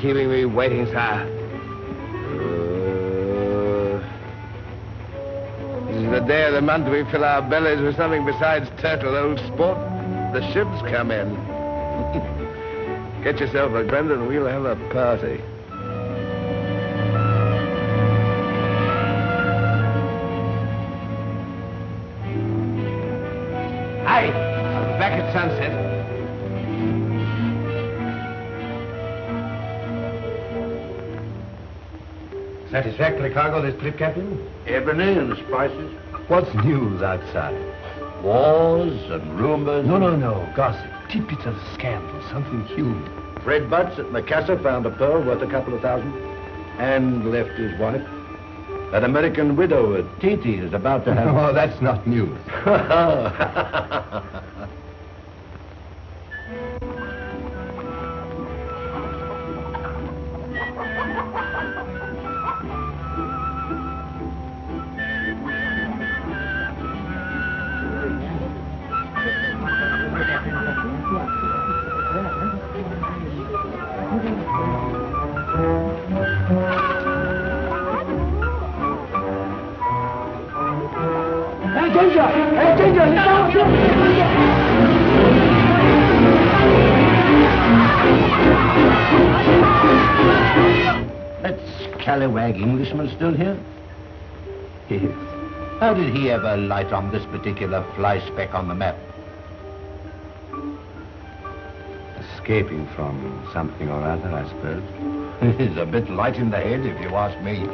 Keeping me waiting, sir. This is the day of the month we fill our bellies with something besides turtle, old sport. The ships come in. Get yourself a friend and we'll have a party. Hi, I'll be back at sunset. Satisfactory cargo this trip, Captain? Ebony and spices. What's news outside? Wars and rumors. No. Gossip. Tidbits of scandal. Something human. Fred Butts at Macassar found a pearl worth a couple of thousand and left his wife. That American widow at Titi is about to have... Oh, that's not news. That scallywag Englishman still here? Yes. How did he ever light on this particular fly speck on the map? Escaping from something or other, I suppose. He's a bit light in the head, if you ask me.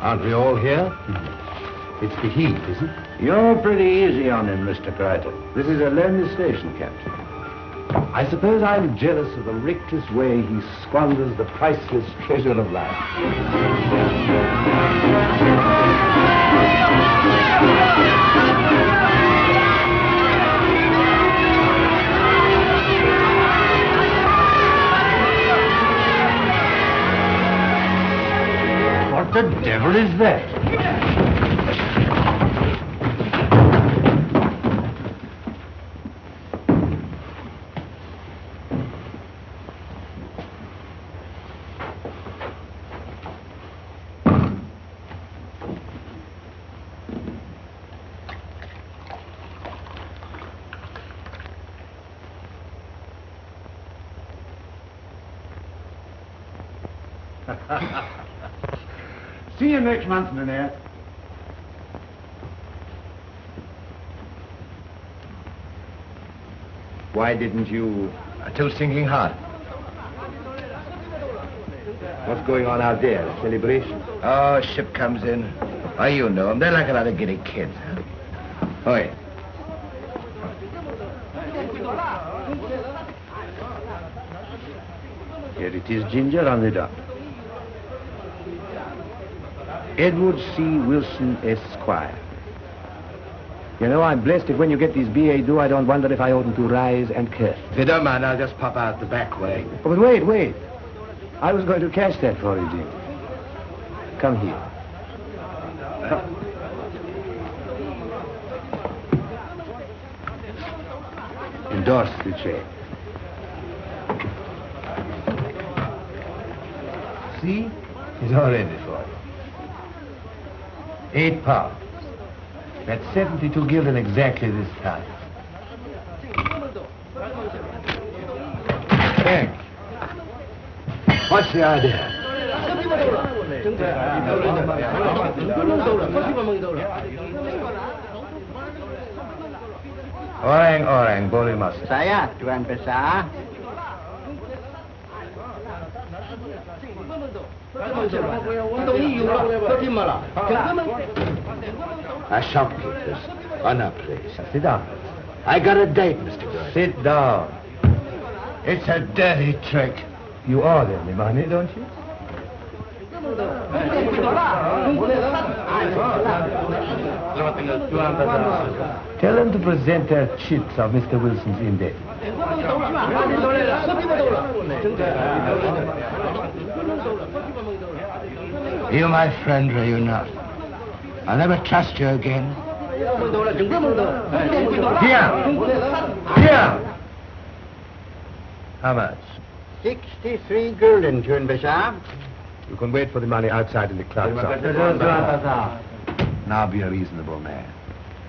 Aren't we all here? It's the heat, isn't it? You're pretty easy on him, Mr. Crichton. This is a lonely station, Captain. I suppose I'm jealous of the reckless way he squanders the priceless treasure of life. What the devil is that? See you next month, Nanette. Why didn't you... Till sinking hard. What's going on out there? A celebration? Oh, ship comes in. Oh, you know them. They're like a lot of giddy kids. Oi. Here it is, Ginger, on the dock. Edward C. Wilson, Esquire. You know, I'm blessed if when you get these B.A. do, I don't wonder if I oughtn't to rise and curse. If you don't mind, I'll just pop out the back way. Oh, but wait. I was going to cash that for you, Jim. Come here. Endorse the check. See? It's all ready for you. £8. That's 72 gulden exactly this time. Thank you. What's the idea? Orang, boleh masuk. Saya, Tuan Besar. A shopkeeper's on a place. Sit down. I got a date, Mr. Gray. Sit down. It's a dirty trick. You owe them the money, don't you? Tell them to present their chits of Mr. Wilson's index. You my friend, are you not? I'll never trust you again. Here! How much? 63 gulden, Tuan Besar. You can wait for the money outside in the clerk's office. Now be a reasonable man.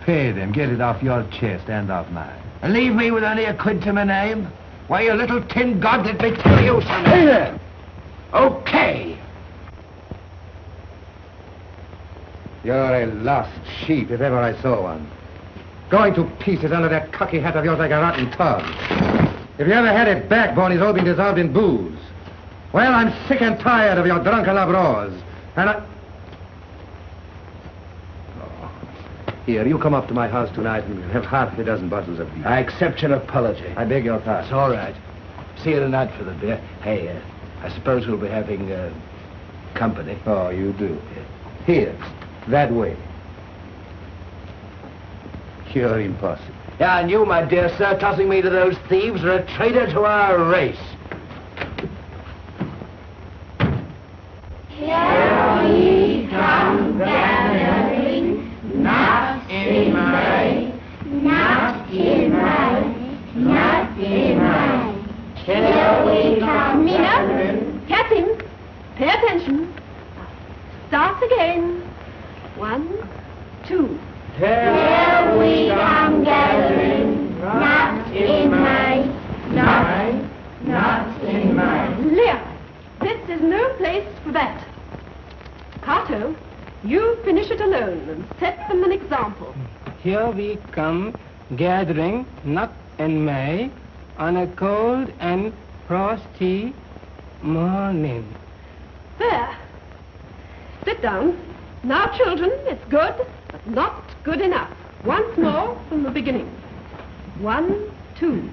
Pay them, get it off your chest and off mine. And leave me with only a quid to my name? Why, you little tin god, let me tell you something. Hey there! Okay. You're a lost sheep, if ever I saw one. Going to pieces under that cocky hat of yours like a rotten tub. If you ever had a backbone, it's all been dissolved in booze. Well, I'm sick and tired of your drunken labors. And I... Oh. Here, you come up to my house tonight and have half a dozen bottles of beer. I accept your apology. I beg your pardon. It's all right. See you tonight for the beer. Hey, I suppose we'll be having company. Oh, you do? Here, that way. You're impossible. Yeah, and you, my dear sir, tossing me to those thieves are a traitor to our race. Here we come gathering, not in May, not in May, not in May. Here we come. Mina, catch him. Pay attention. Start again. 1, 2. Here we come gathering, not in May, not in May. Leah, this is no place for that. Cato, you finish it alone and set them an example. Here we come gathering, not in May, on a cold and frosty morning. There. Sit down. Now, children, it's good, but not good enough. Once more from the beginning. 1, 2.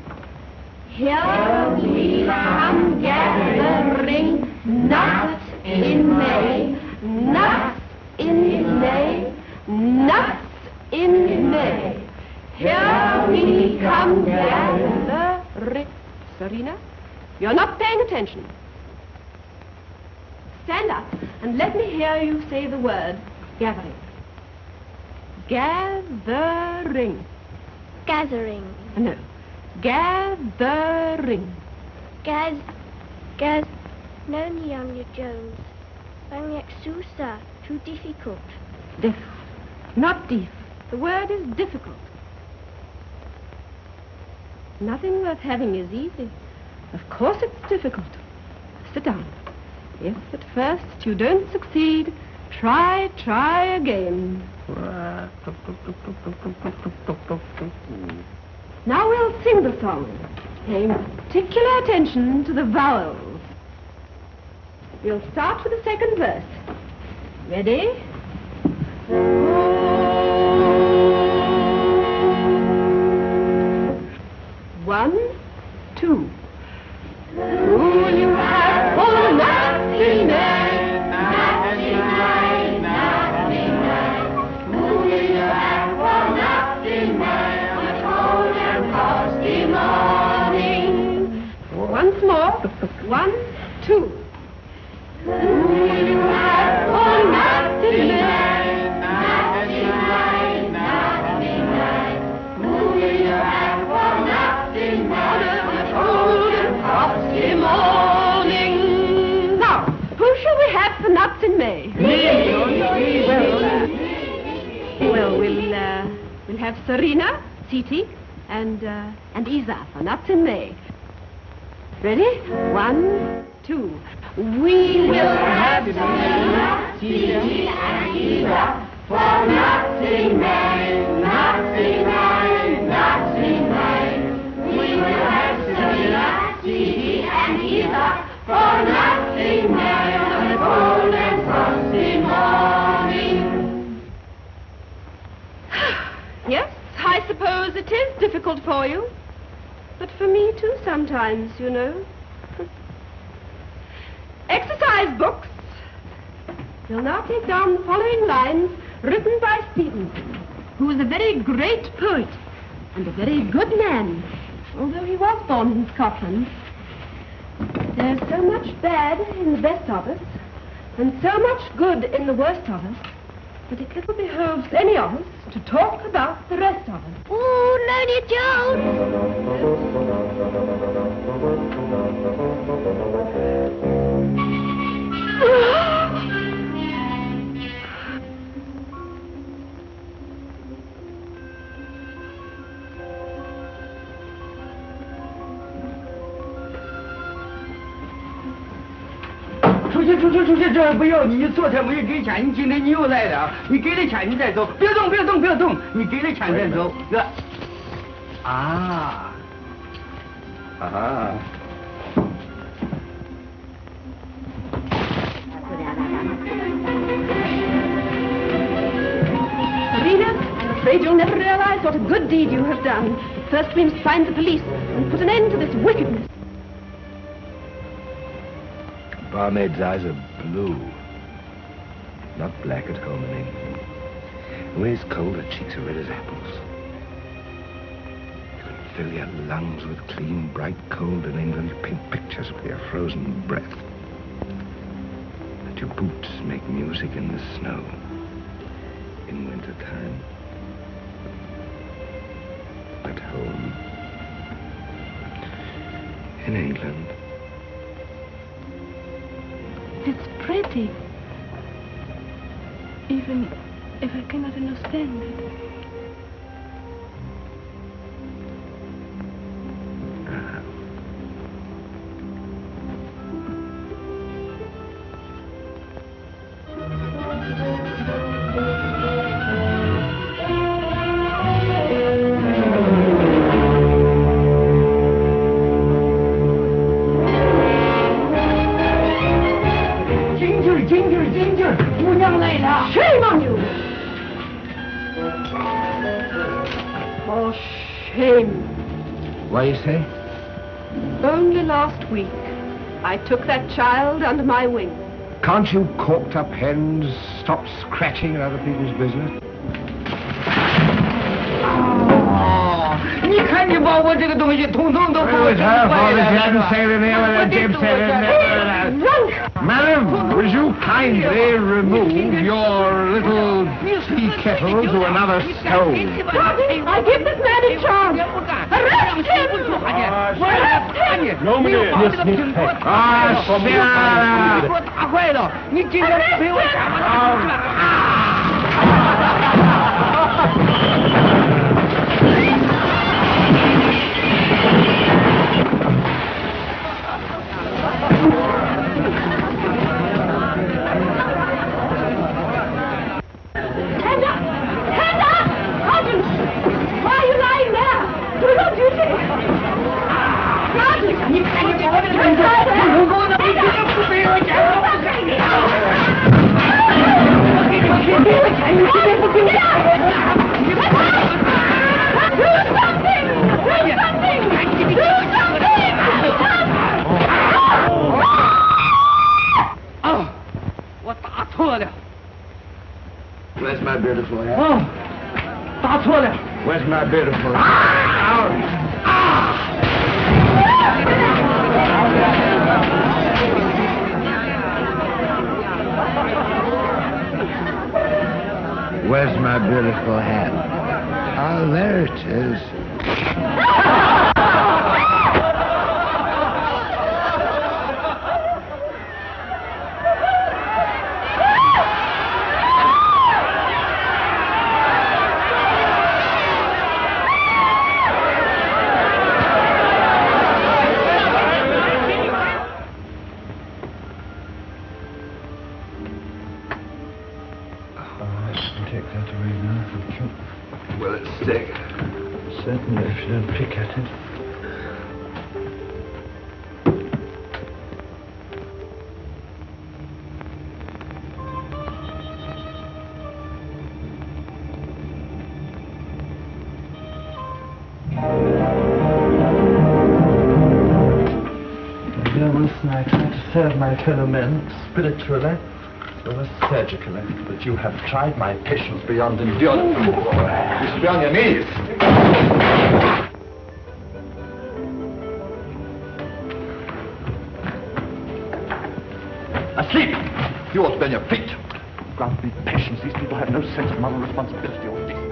Here we come gathering, not in May, Not in May, not in May. Here we come gathering. Serena, you're not paying attention. Stand up and let me hear you say the word gathering. Gathering. gathering, No. Gathering. no Nyanya Jones, Banyak susah, too difficult. Diff. Not deaf. The word is difficult. Nothing worth having is easy. Of course it's difficult. Sit down. If at first you don't succeed, try again. Now we'll sing the song, paying particular attention to the vowels. We'll start with the second verse. Ready? 1, 2. Who you have for nothing, nothing, who you have for nothing, on a cold and frosty morning. Once more. 1, 2. Who you have for nothing, who you have for nothing, on a cold and frosty morning. Now, who shall we have for nuts in May? Well, we'll have Serena, Siti, and Isa for nuts in May. Ready? 1, 2. We will have Serena, Siti, and Isa for nuts in May, nuts in May, nuts in May. We will have Serena, Siti, and Isa for nuts in May on a cold and frosty morning. Yes, I suppose it is difficult for you. But for me too sometimes, you know. Exercise books. You'll now take down the following lines written by Stevenson, who was a very great poet and a very good man, although he was born in Scotland. There's so much bad in the best of us, and so much good in the worst of us, that it little behoves any of us to talk about the rest of us. Ooh, Looney Jones!出去，这不要你昨天没给钱，你今天你又来了，你给了钱你再走，别动，你给了钱再走，哥。啊哈。Serena, I'm afraid you'll never realize what a good deed you have done. But first we must find the police and put an end to this wickedness. Barmaid's eyes are blue. Not black at home in England. And when it's cold, her cheeks are red as apples. You can fill your lungs with clean, bright, cold in England. You paint pictures with your frozen breath. And your boots make music in the snow in wintertime. At home in England. It's pretty. Even if I cannot understand it. Shame on you! Oh, shame. What do you say? Only last week, I took that child under my wing. Can't you corked up hens stop scratching at other people's business? 你看你把我这个东西统统都给 It 我 was 整 her 坏 fault that 了。 she hadn't sailed in here with her jib set in there. Madam, would you kindly remove your little tea kettle to another stove? I give this man a chance. Arrest him! Arrest him! Ah, Sarah! 给我打坏了，你今天陪我讲吧。 Where's my beautiful hat? 哦，打错了。 Where's my beautiful hat? Where's my beautiful hat? Oh, there it is. Take that away now, thank you. Will it stick? Certainly, if you don't pick at it. Dear Wilson, I try to serve my fellow men spiritually. Surgically, but you have tried my patience beyond endurance. You should be on your knees. Asleep! You ought to be on your feet. Grant me patience. These people have no sense of moral responsibility or decency.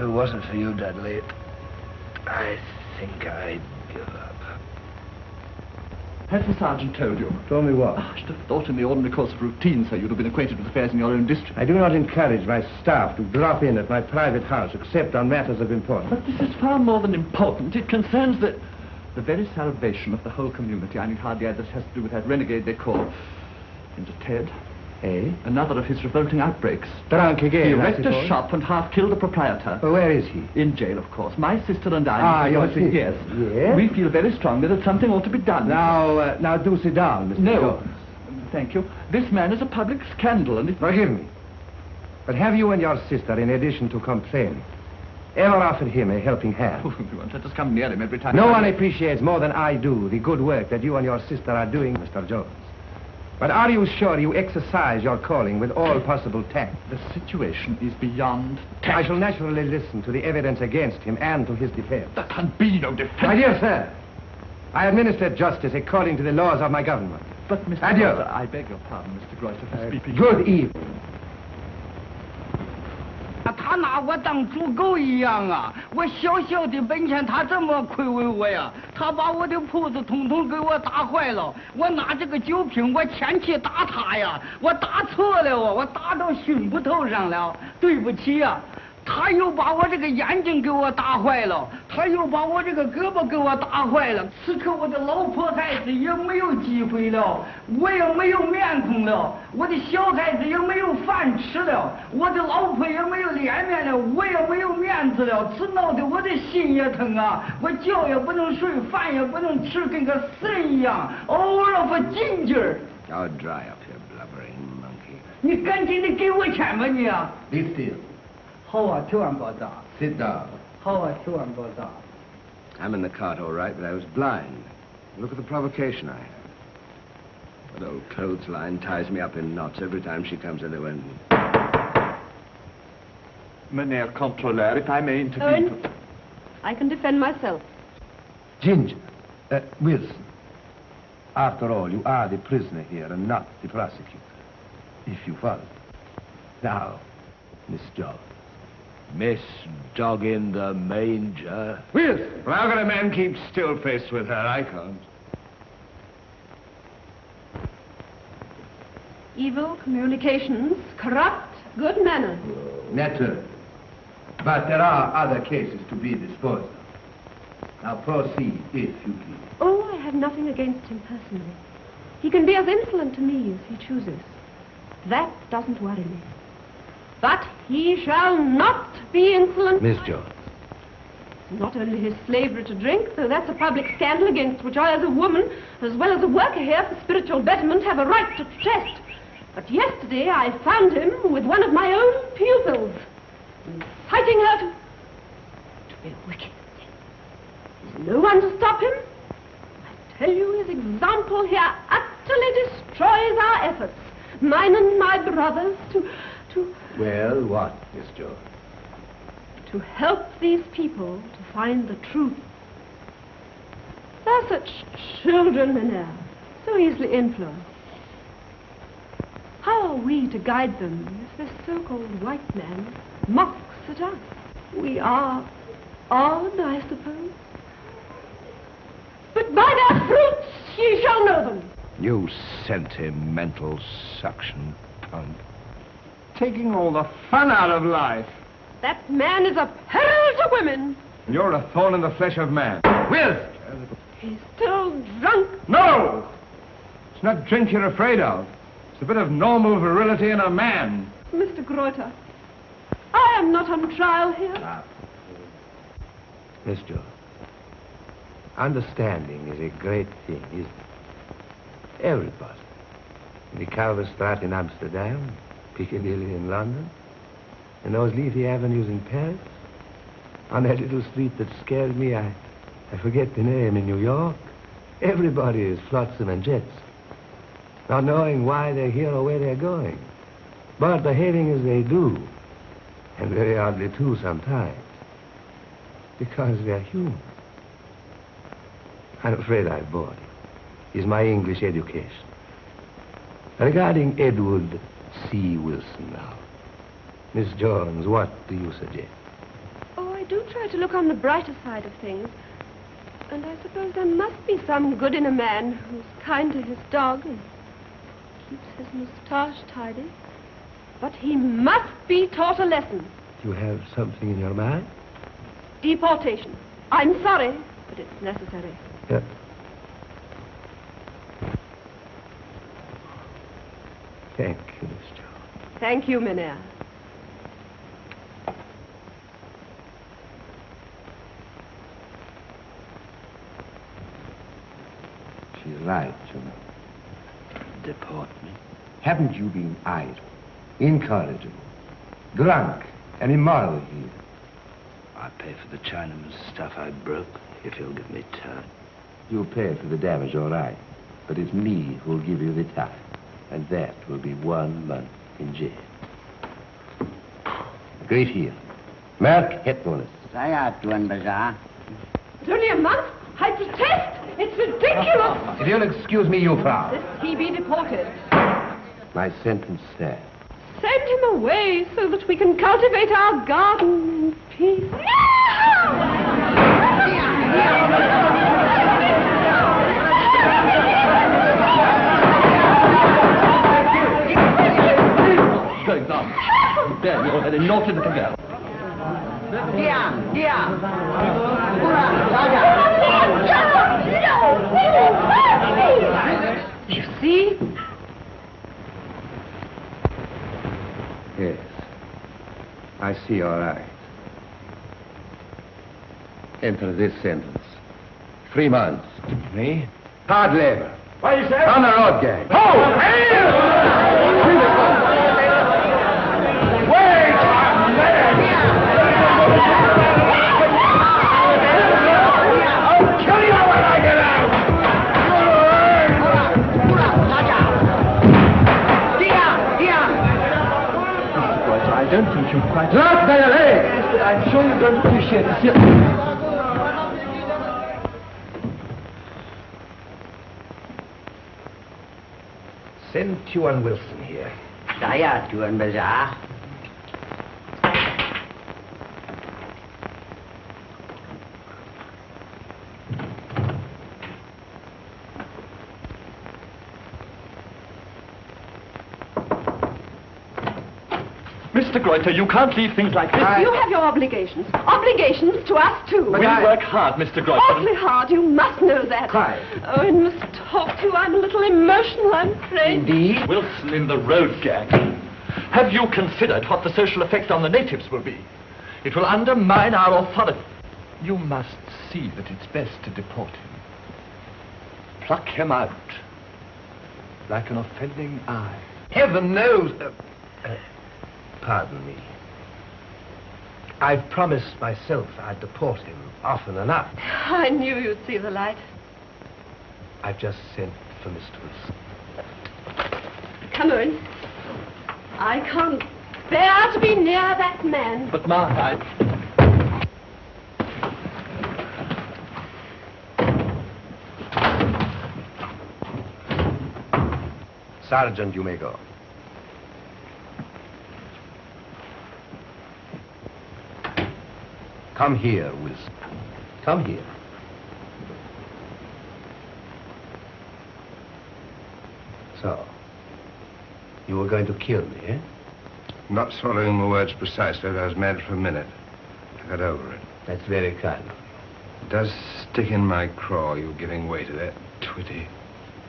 it wasn't for you, Dudley, I think I'd give up. Has the sergeant told you? Told me what? I should have thought in the ordinary course of routine, sir, you'd have been acquainted with affairs in your own district. I do not encourage my staff to drop in at my private house except on matters of importance. But this is far more than important. It concerns the very salvation of the whole community. I need hardly add that it has to do with that renegade they call into Ted. Eh? Another of his revolting outbreaks. Drunk again, He I wrecked a suppose. shop and half killed the proprietor. Well, where is he? In jail, of course. My sister and I... Ah, your sister. Yes. Yes? We feel very strongly that something ought to be done. Now do sit down, Mr. No. Jones. Thank you. This man is a public scandal, and it... Forgive me. But have you and your sister, in addition to complaining, ever offered him a helping hand? Oh, you won't let us come near him every time... No one appreciates more than I do the good work that you and your sister are doing, Mr. Jones. But are you sure you exercise your calling with all possible tact? The situation is beyond tact. I shall naturally listen to the evidence against him and to his defense. There can be no defense. My dear sir, I administer justice according to the laws of my government. But, Mr. Adieu. Greuter, I beg your pardon, Mr. Greuter, for speaking. Good evening. 他拿我当猪狗一样啊！我小小的本钱，他这么亏为我呀！他把我的铺子统统给我打坏了。我拿这个酒瓶，我前去打他呀！我打错了哦，我打到胸部头上了，对不起呀！他又把我这个眼睛给我打坏了，他又把我这个胳膊给我打坏了。此刻我的老婆孩子也没有机会了，我也没有面孔了，我的小孩子也没有饭吃了，我的老婆也没有脸面了，我也没有面子了。此闹得我的心也疼啊！我觉也不能睡，饭也不能吃，跟个死人一样。All of a ginger. Now dry up, you blubbering monkey. 你赶紧的给我钱吧你啊！ Be still. 好啊，千万别打。 Sit down. 好啊，千万别打。 I'm in the cart, all right, but I was blind. Look at the provocation I have. That old clothesline ties me up in knots every time she comes in the window. Mynheer Controleur, if I may intervene... Owen, I can defend myself. Ginger. Wilson. After all, you are the prisoner here and not the prosecutor. If you follow. Now, Miss Jones. Miss Dog in the Manger. Wilson! Well, how can a man keep still-faced with her? I can't. Evil communications corrupt good manners. Naturally. But there are other cases to be disposed of. Now proceed, if you please. Oh, I have nothing against him personally. He can be as insolent to me as he chooses. That doesn't worry me. But he shall not be insolent. Miss Jones. Not only his slavery to drink, though that's a public scandal against which I, as a woman, as well as a worker here for spiritual betterment, have a right to protest. But yesterday I found him with one of my own pupils, inciting her to be a wicked thing. There's no one to stop him. I tell you, his example here utterly destroys our efforts, mine and my brothers, to Well, what, Miss Jones? to help these people to find the truth. They're such children, Mynheer, so easily influenced. How are we to guide them if this so-called white man mocks at us? We are odd, I suppose. But by their fruits ye shall know them. You sentimental suction punk. Taking all the fun out of life. That man is a peril to women. You're a thorn in the flesh of man. Will! He's still drunk. No! It's not drink you're afraid of. It's a bit of normal virility in a man. Mr. Greuter, I am not on trial here. Miss Jones, understanding is a great thing, isn't it? Everybody. In the Kalverstraat in Amsterdam, Piccadilly in London, in those leafy avenues in Paris, on that little street that scared me, I forget the name, in New York. Everybody is flotsam and jetsam, not knowing why they're here or where they're going, but behaving as they do, and very oddly too sometimes, because they're human. I'm afraid I've bored you. Is my English education. Regarding Edward C. Wilson now, Miss Jones, what do you suggest? Oh, I do try to look on the brighter side of things. And I suppose there must be some good in a man who's kind to his dog and keeps his moustache tidy. But he must be taught a lesson. You have something in your mind? Deportation. I'm sorry, but it's necessary. Yeah. Thank you, Miss Jones. Thank you, Mynheer. She's right, you know. Deport me. Haven't you been idle, incorrigible, drunk, and immoral here? I pay for the Chinaman's stuff I broke, if he'll give me time. You'll pay for the damage, all right. But it's me who'll give you the time. And that will be 1 month in jail. Great here. Merk het bonus. Saya, Tuan Besar. It's only a month? I protest! It's ridiculous! If you'll excuse me, you Frau. This he be deported. My sentence stands. Send him away so that we can cultivate our garden in peace. What's going on? There, you're a naughty little girl. You see? Yes. I see all right. Enter this sentence. 3 months. Me? Hard labor. What you say? On the road, gang. Oh, wait! I'll kill you when I get out! I don't think you quite... Drop their legs! Yes, but I'm sure you don't appreciate the Send Tuan Wilson here. Saya, Tuan Besar. Mr. Greuter, you can't leave things like this. You have your obligations. Obligations to us, too. We work hard, Mr. Greuter. Awfully hard. You must know that. Quiet. Oh, I must talk to you. I'm a little emotional, I'm afraid. Indeed. Wilson in the road gang. Have you considered what the social effect on the natives will be? It will undermine our authority. You must see that it's best to deport him. Pluck him out like an offending eye. Heaven knows... pardon me. I've promised myself I'd deport him often enough. I knew you'd see the light. I've just sent for Mr. Wilson. Come on. I can't bear to be near that man. But, Ma, Sergeant, you may go. Come here, Wilson. Come here. So, you were going to kill me, eh? Not swallowing my words precisely, but I was mad for a minute. I got over it. That's very kind of It does stick in my craw, you giving way to that twitty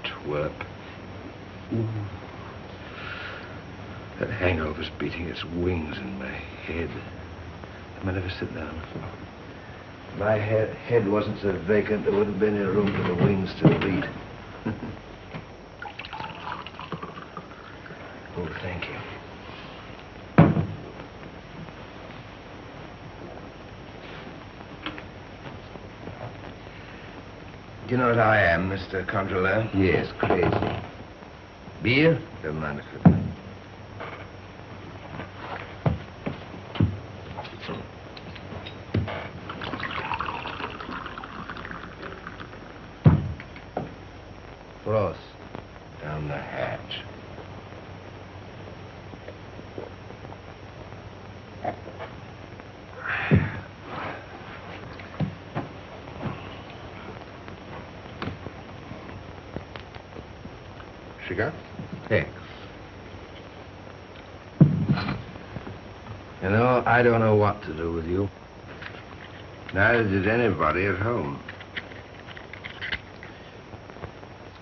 twerp. you. That hangover's beating its wings in my head. I might never sit down. My head wasn't so vacant, there wouldn't be any room for the wings to beat. Oh, thank you. Do you know what I am, Mr. Controller? Yes, crazy. Beer? Don't mind if I do. Frost. Down the hatch. cigar? Thanks. You know, I don't know what to do with you. Neither did anybody at home.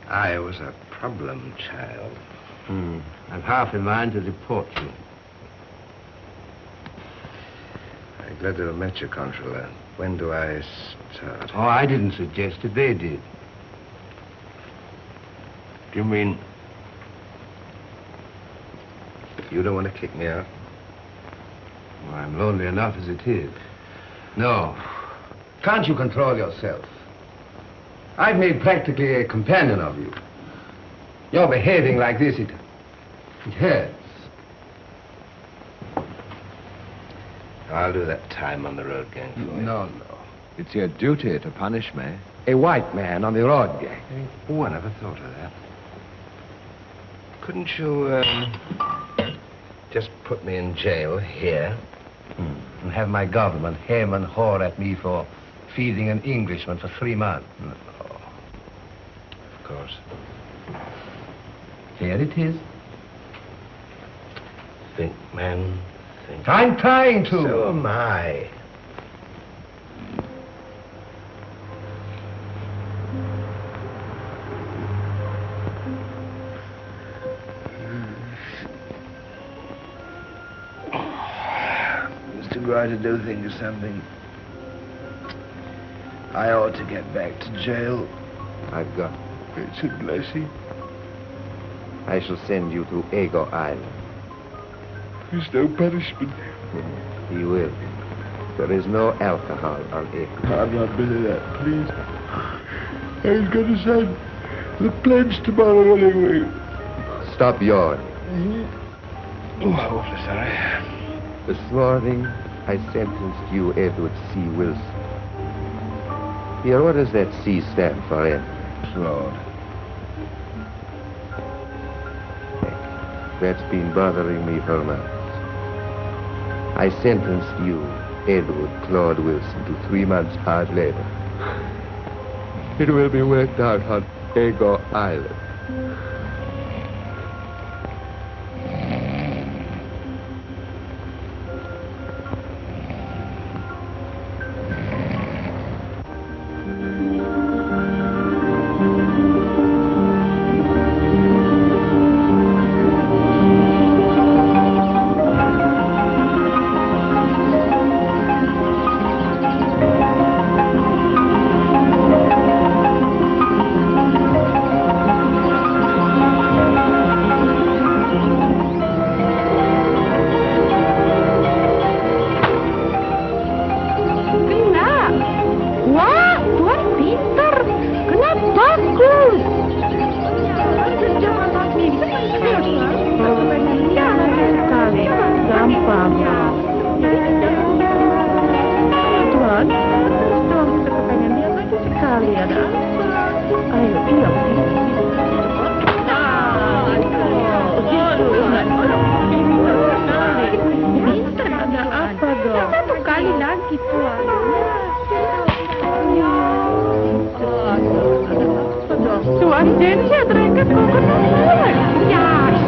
I was a problem child. I'm half in mind to deport you. I'm glad to have met you, Controller. When do I start? Oh, I didn't suggest it. They did. Do you mean you don't want to kick me out? Well, I'm lonely enough as it is. No. Can't you control yourself? I've made practically a companion of you. You're behaving like this, it hurts. I'll do that time on the road gang for you. No. It's your duty to punish me. A white man on the road gang. Oh, I never thought of that. Couldn't you, just put me in jail here? And have my government hem and haw at me for feeding an Englishman for 3 months. No. Of course. Here it is. Think, man, think. I'm trying to. So am I. Mr. Grider to do think of something. I ought to get back to jail. I've got. It's a blessing. I shall send you to Ego Island. There's no punishment. You will. There is no alcohol on Ego. I'm not bit of that, please. I was going to send the pledge tomorrow anyway. Stop yawning. Oh, I'm awfully sorry. This morning, I sentenced you, Edward C. Wilson. Here, what does that C stand for, Ed? Lord. That's been bothering me for months. I sentenced you, Edward Claude Wilson, to 3 months hard labor. It will be worked out on Ego Island.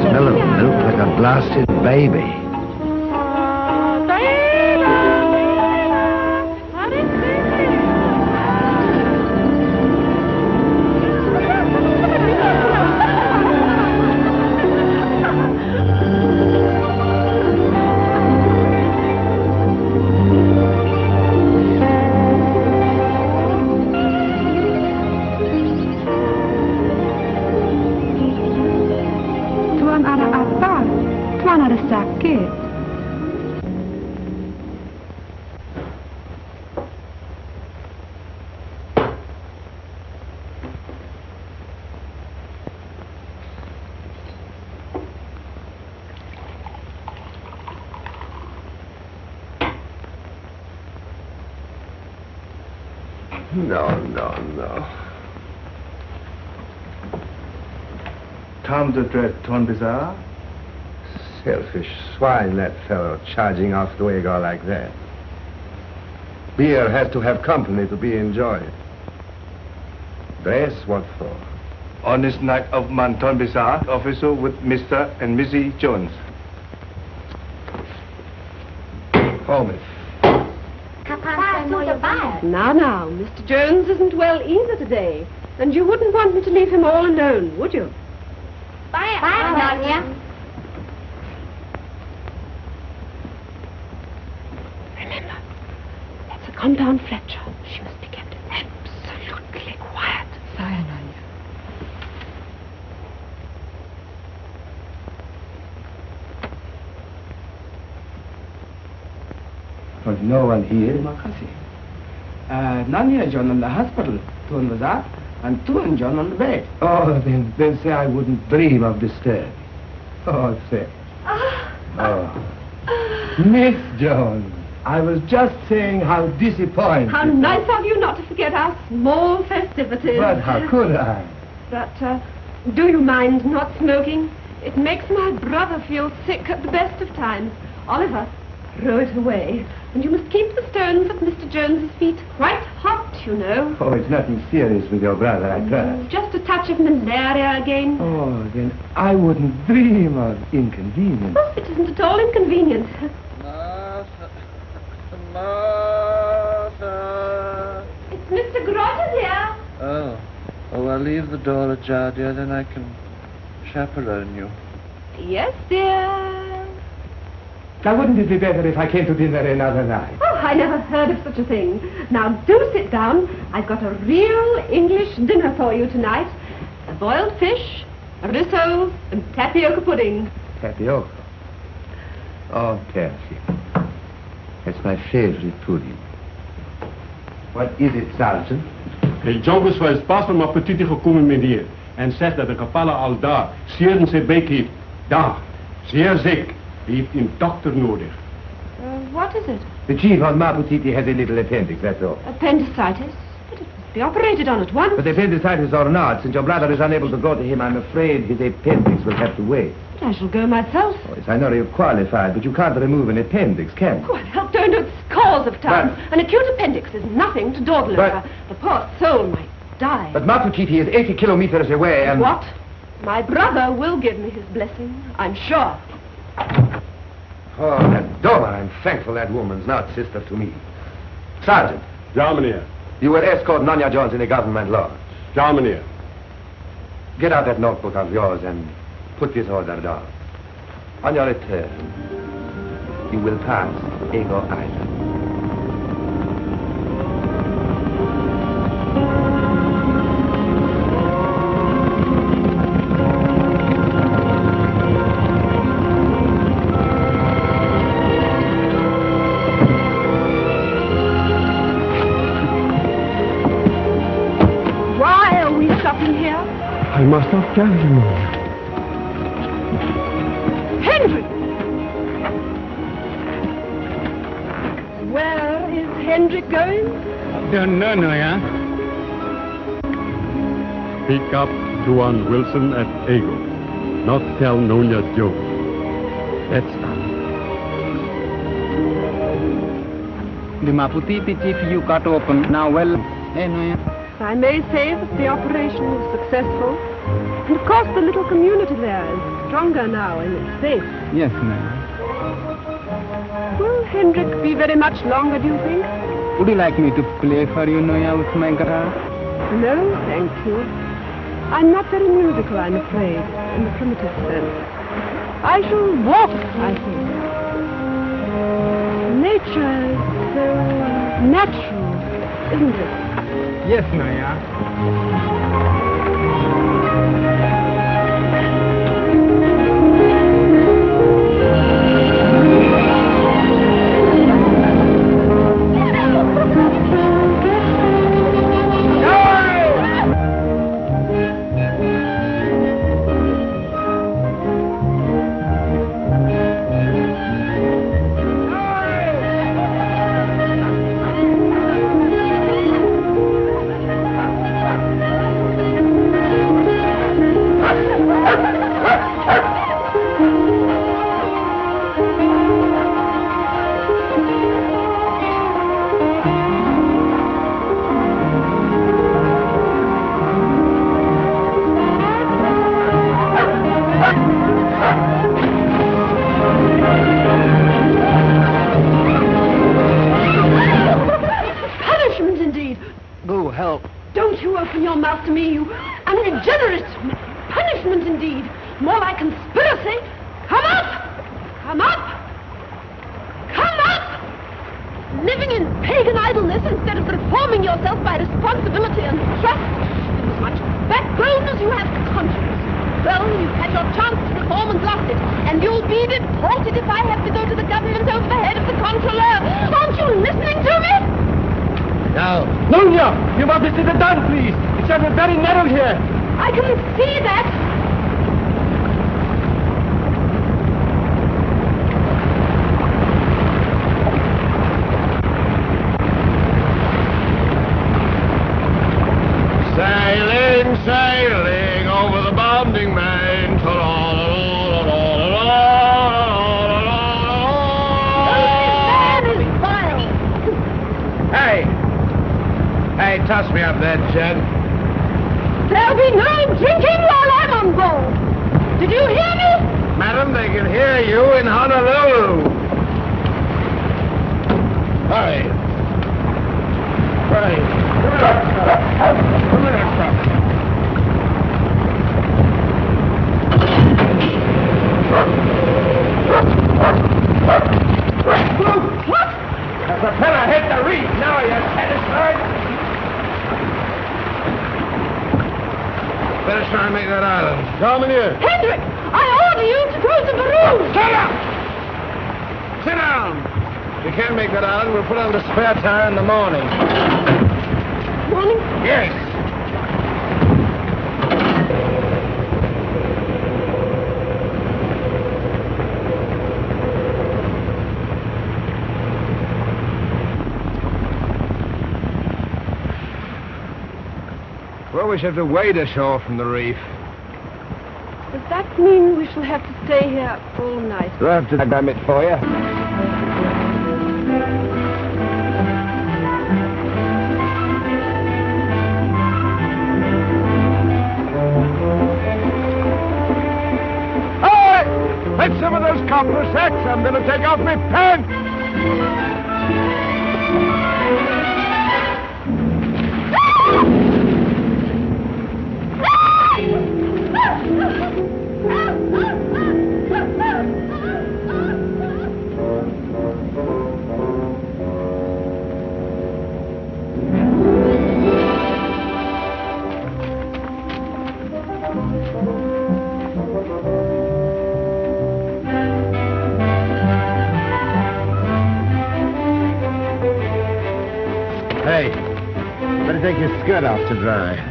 Smell of milk like a blasted baby. No. Tom de Dred Ton Bizarre? Selfish swine, that fellow, charging off to Ego like that. Beer has to have company to be enjoyed. Dress, what for? On this night of Manton Bazaar, officer with Mr. and Mrs. Jones. Holmes. Now, Mr. Jones isn't well either today. And you wouldn't want me to leave him all alone, would you? Bye, Nanya. Remember, that's a compound Fletcher. She must be kept absolutely quiet. Sorry, Nanya. There's no one here. Makasih. Nanya John in the hospital, Tuan Bazaar, and Tuan John on the bed. Oh, then say I wouldn't dream of disturbing. Oh, say. Oh. Miss Jones, I was just saying how disappointed. How nice of you not to forget our small festivities. But how could I? But, do you mind not smoking? It makes my brother feel sick at the best of times. Oliver, throw it away. And you must keep the stones at Mr. Jones's feet quite hot, you know. Oh, it's nothing serious with your brother, I trust. Just a touch of malaria again. Oh, then I wouldn't dream of inconvenience. Oh, it isn't at all inconvenient. Martha. Martha. It's Mr. Grotter here. Oh, I'll leave the door ajar, dear, then I can chaperone you. Yes, dear. Now, wouldn't it be better if I came to dinner another night? Oh, I never heard of such a thing. Now, do sit down. I've got a real English dinner for you tonight. A boiled fish, a rissoles, and tapioca pudding. Tapioca? Oh, Percy. That's my favorite pudding. What is it, Sergeant? De Jonkers was pas van mijn petite gekomen, meneer. En zegt dat de gevallen al daar zeer in zijn beek heeft. Daar, zeer ziek. Hij heeft een dokter nodig. What is it? The chief on Maputiti has a little appendix, that's all. Appendicitis? But it must be operated on at once. But appendicitis or not, since your brother is unable to go to him, I'm afraid his appendix will have to wait. But I shall go myself. Oh, yes, I know you're qualified, but you can't remove an appendix, can you? Oh, I've helped her into scores of times. But- An acute appendix is nothing to dawdle But- over. The poor soul might die. But Maputiti is 80 kilometers away and... What? My brother will give me his blessing, I'm sure. Oh, that door, I'm thankful that woman's not sister to me. Sergeant. Ja, meneer. You will escort Nanya Jones in the government lodge. Ja, meneer. Get out that notebook of yours and put this order down. On your return, you will pass Ego Island. Why are we stopping here? I must not tell you. Henry! Where is Hendrik going? Don't know, yeah? Pick up Juan Wilson at Ego. Not tell Nonya Joe. That's The Maputiti chief you cut open now well. I may say that the operation was successful. And of course the little community there is stronger now and it's safe. Yes, ma'am. Will Hendrik be very much longer, do you think? Would you like me to play for you, Noya, with my guitar? No, thank you. I'm not very musical, I'm afraid, in the primitive sense. I shall walk, I think. Nature is so natural, isn't it? Yes, Noya. to me, you unregenerate. Punishment indeed. More like conspiracy. Come up! Come up! Come up! Living in pagan idleness instead of reforming yourself by responsibility and trust. As much backbone as you have conscience. Well, you've had your chance to reform and lost it, and you'll be deported if I have to go to the government over the head of the controller. Aren't you listening to me? No. Nunya, you must sit down, please. It's very narrow here. I can see that. Sailing, sailing over the bounding main. Hey, toss me up that jug. There'll be no drinking while I'm on board. Did you hear me? Madam, they can hear you in Honolulu. Hurry. Hurry. Come here, What? The propeller hit the reef. Now are you satisfied? Better try and make that island. Come in here. Hendrik, I order you to close the baroo. Shut up! Sit down. If you can't make that island, we'll put on the spare tire in the morning. Morning? Yes. Well, we shall have to wade ashore from the reef. Does that mean we shall have to stay here all night? Do I have to damn it for you? Hey! Take some of those copper sacks. I'm going to take off my pants. Hey, better take your skirt off to dry.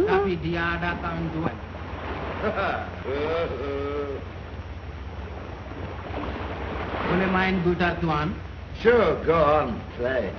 Tapi dia datang duluan. Boleh main gitar, Tuan? Sure, go on, play.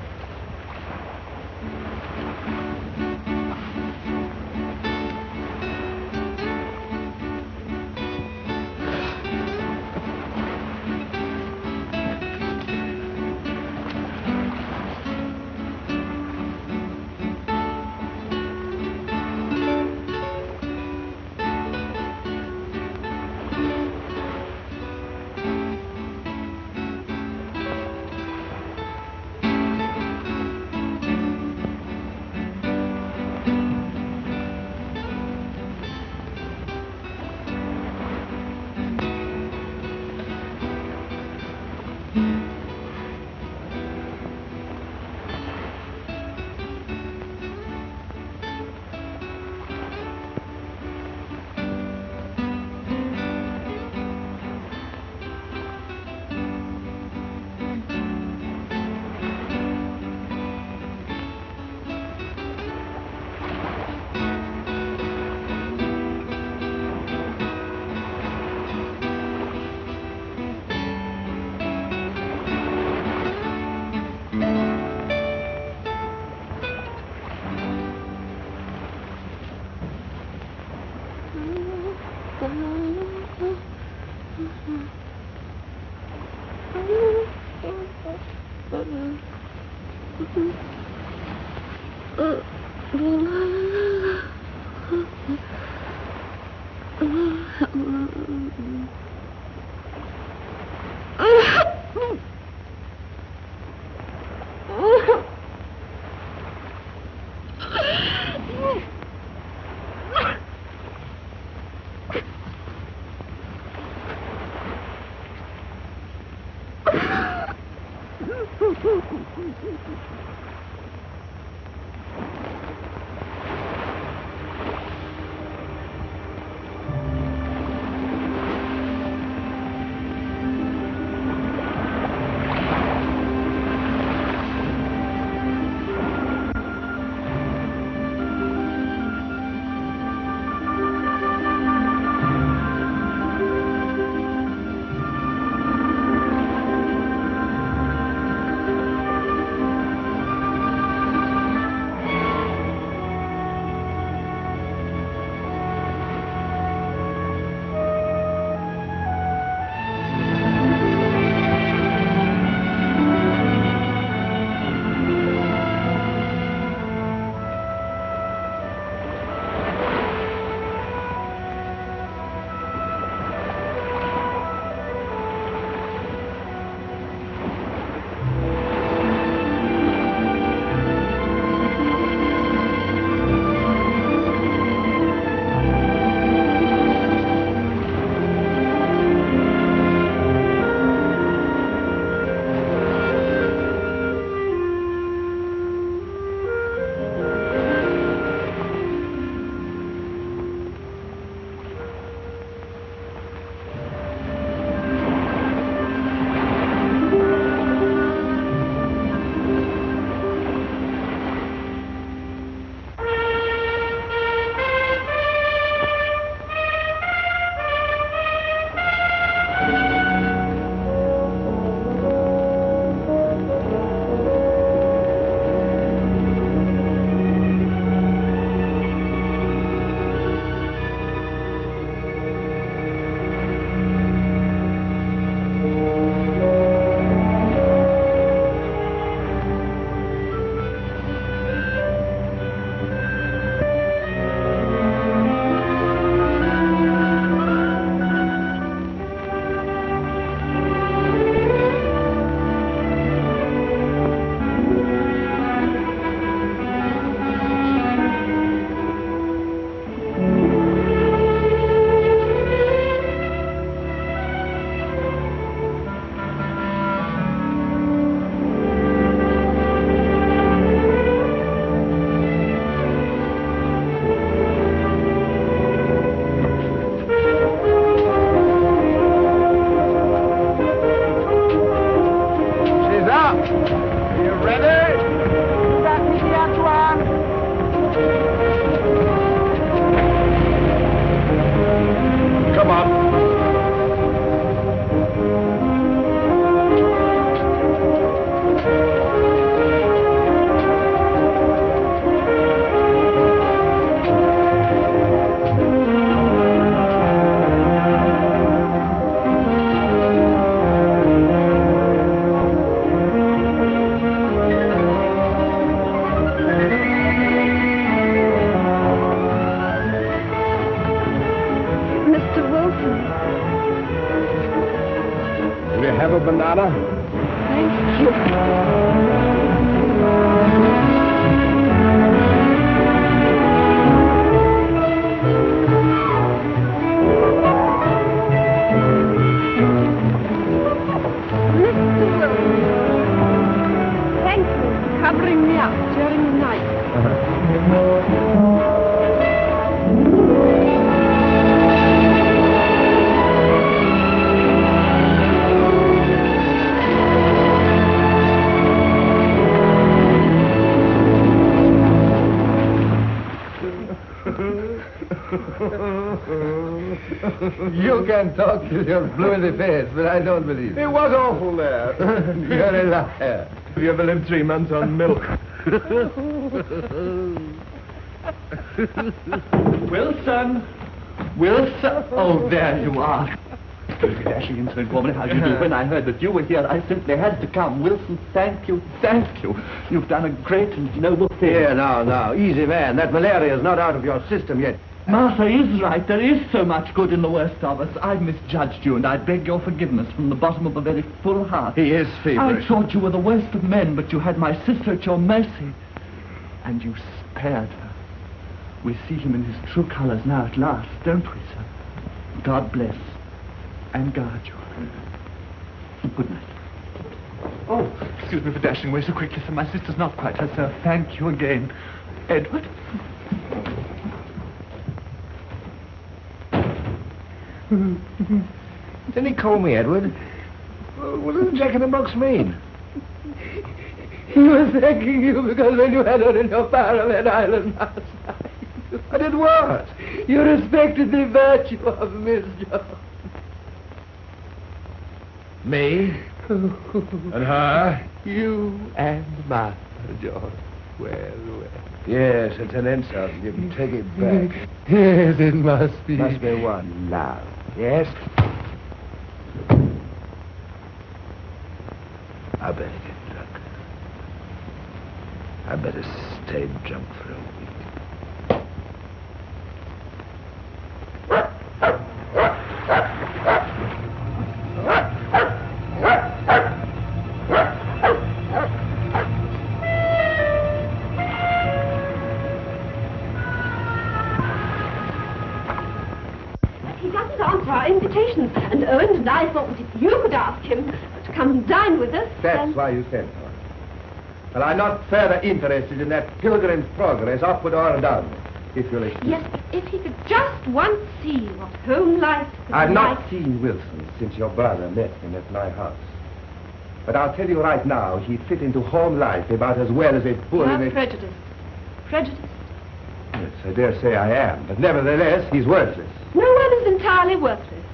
banana? Thank you. Thank you for covering me up during the night. You can talk till you're blue in the face, but I don't believe it. It was awful there. You're a liar. Have you ever lived 3 months on milk? Wilson! Wilson! Oh, there you are. Excuse me, dashing insolent woman, how do you do? When I heard that you were here, I simply had to come. Wilson, thank you, thank you. You've done a great and noble thing. Here, now, easy, man. That malaria is not out of your system yet. Martha is right. There is so much good in the worst of us. I've misjudged you, and I beg your forgiveness from the bottom of a very full heart. He is feverish. I thought you were the worst of men, but you had my sister at your mercy. And you spared her. We see him in his true colors now at last, don't we, sir? God bless and guard you. Good night. Oh, excuse me for dashing away so quickly, sir. My sister's not quite herself. Thank you again. Edward? Didn't he call me Edward? What does Jack in the Box mean? He was thanking you because when you had her in your power of that island last night. I did what? You respected the virtue of Miss Jones. Me? And her? You and Martha, George. Well. Yes, it's an insult. You can take it back. Yes, it must be. Must be what? Love. Yes? I better get drunk. I better stay drunk for a week. He doesn't answer our invitations, and Owen and I thought that if you could ask him to come and dine with us, That's why you sent for it. Well, I'm not further interested in that pilgrim's progress, upward or down, if you'll excuse me. yes, if he could just once see what home life could I've be not like. seen Wilson since your brother met him at my house. But I'll tell you right now, he'd fit into home life about as well as a bull in You're a... prejudiced. Prejudiced. Yes, I dare say I am, but nevertheless, he's worthless. No one is entirely worthless.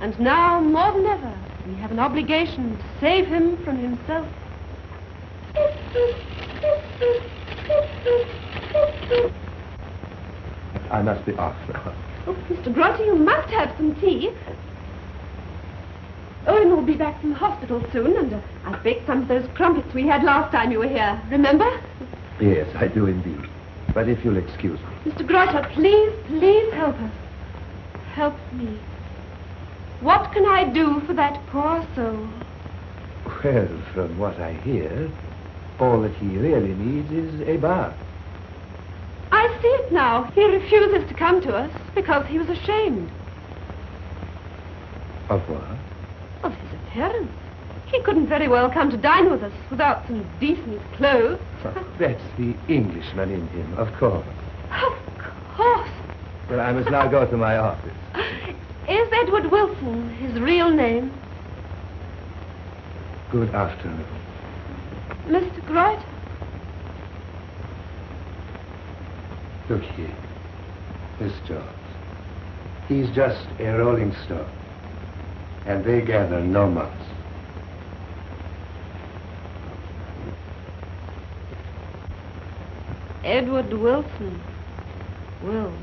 And now, more than ever, we have an obligation to save him from himself. I must be off now. Oh, Mr. Grotty, you must have some tea. Owen will be back from the hospital soon, and I've baked some of those crumpets we had last time you were here. Remember? Yes, I do indeed. But if you'll excuse me. Mr. Grotter, please help us. Help me. What can I do for that poor soul? Well, from what I hear, all that he really needs is a bath. I see it now. He refuses to come to us because he was ashamed Of what? of his appearance. He couldn't very well come to dine with us without some decent clothes. That's the Englishman in him, of course. Of course. Well, I must now go to my office. Is Edward Wilson his real name? Good afternoon. Mr. Grotter? Look here, Miss Jones. He's just a rolling stone, and they gather no moss. Edward Wilson. Will.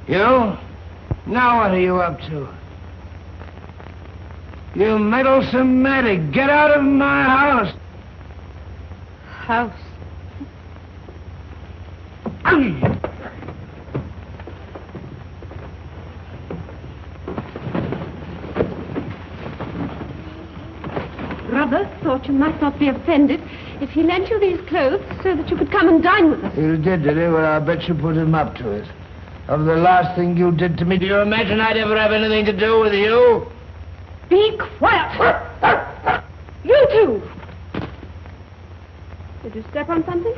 You? Now what are you up to? You meddlesome matty, get out of my house! House? Brother thought you might not be offended if he lent you these clothes so that you could come and dine with us. You did he? Well, I bet you put him up to it. Of the last thing you did to me, do you imagine I'd ever have anything to do with you? Be quiet! You two! Did you step on something?